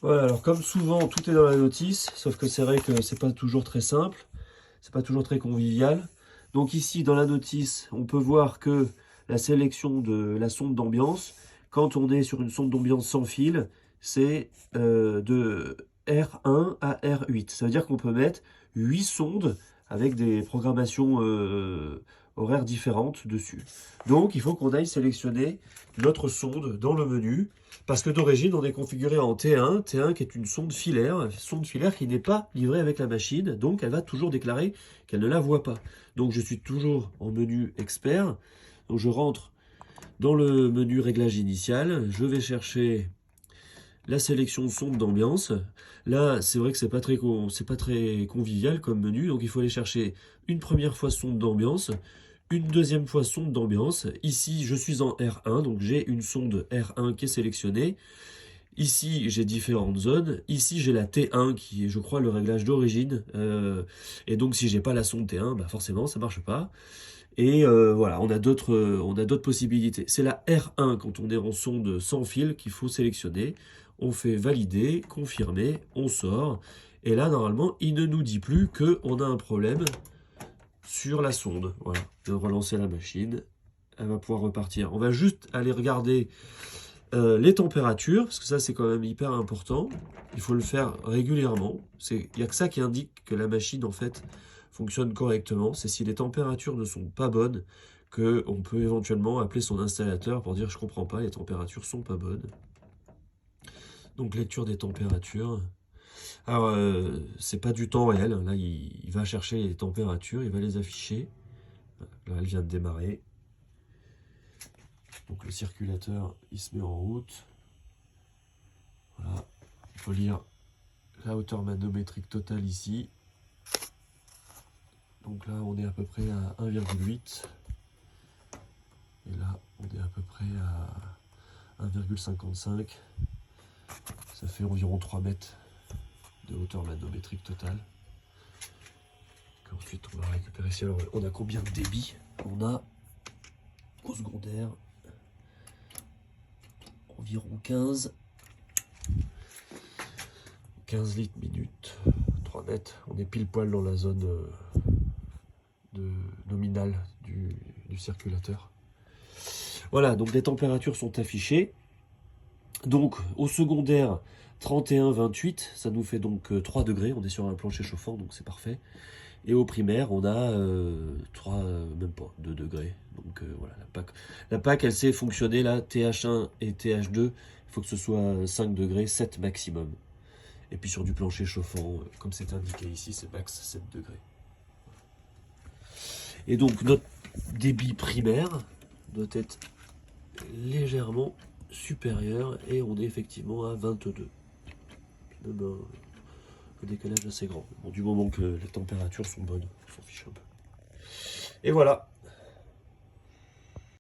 Voilà, alors comme souvent, tout est dans la notice, sauf que c'est vrai que c'est pas toujours très simple, c'est pas toujours très convivial. Donc ici, dans la notice, on peut voir que la sélection de la sonde d'ambiance, quand on est sur une sonde d'ambiance sans fil, c'est de R1 à R8. Ça veut dire qu'on peut mettre 8 sondes avec des programmations horaires différentes dessus. Donc il faut qu'on aille sélectionner notre sonde dans le menu. Parce que d'origine, on est configuré en T1, T1 qui est une sonde filaire qui n'est pas livrée avec la machine, donc elle va toujours déclarer qu'elle ne la voit pas. Donc je suis toujours en menu expert, donc je rentre dans le menu réglage initial, je vais chercher la sélection sonde d'ambiance. Là, c'est vrai que c'est pas très convivial comme menu, donc il faut aller chercher une première fois sonde d'ambiance, une deuxième fois sonde d'ambiance. Ici, je suis en R1, donc j'ai une sonde R1 qui est sélectionnée. Ici, j'ai différentes zones. Ici, j'ai la T1 qui est, je crois, le réglage d'origine. Et donc, si j'ai pas la sonde T1, bah forcément, ça marche pas. Et voilà, on a d'autres possibilités. C'est la R1 quand on est en sonde sans fil qu'il faut sélectionner. On fait valider, confirmer, on sort. Et là, normalement, il ne nous dit plus qu'on a un problème sur la sonde. Voilà, de relancer la machine. Elle va pouvoir repartir. On va juste aller regarder les températures, parce que ça c'est quand même hyper important. Il faut le faire régulièrement. Il n'y a que ça qui indique que la machine en fait fonctionne correctement. C'est si les températures ne sont pas bonnes qu'on peut éventuellement appeler son installateur pour dire je comprends pas, les températures sont pas bonnes. Donc lecture des températures. Alors c'est pas du temps réel. Là il va chercher les températures, il va les afficher. Là elle vient de démarrer. Donc le circulateur il se met en route. Voilà, il faut lire la hauteur manométrique totale ici. Donc là, on est à peu près à 1,8. Et là, on est à peu près à 1,55. Ça fait environ 3 mètres de hauteur manométrique totale. Ensuite, on va récupérer ici. Alors, on a combien de débit? On a au secondaire environ 15 litres minute. 3 mètres. On est pile poil dans la zone nominale du circulateur. Voilà, donc les températures sont affichées. Donc au secondaire, 31-28, ça nous fait donc 3 degrés. On est sur un plancher chauffant, donc c'est parfait. Et au primaire, on a 3, même pas, 2 degrés. Donc voilà, la PAC, elle sait fonctionner là, TH1 et TH2. Il faut que ce soit 5 degrés, 7 maximum. Et puis sur du plancher chauffant, comme c'est indiqué ici, c'est max 7 degrés. Et donc notre débit primaire doit être légèrement supérieur et on est effectivement à 22. Même un décalage assez grand. Bon, du moment que les températures sont bonnes, on s'en fiche un peu. Et voilà,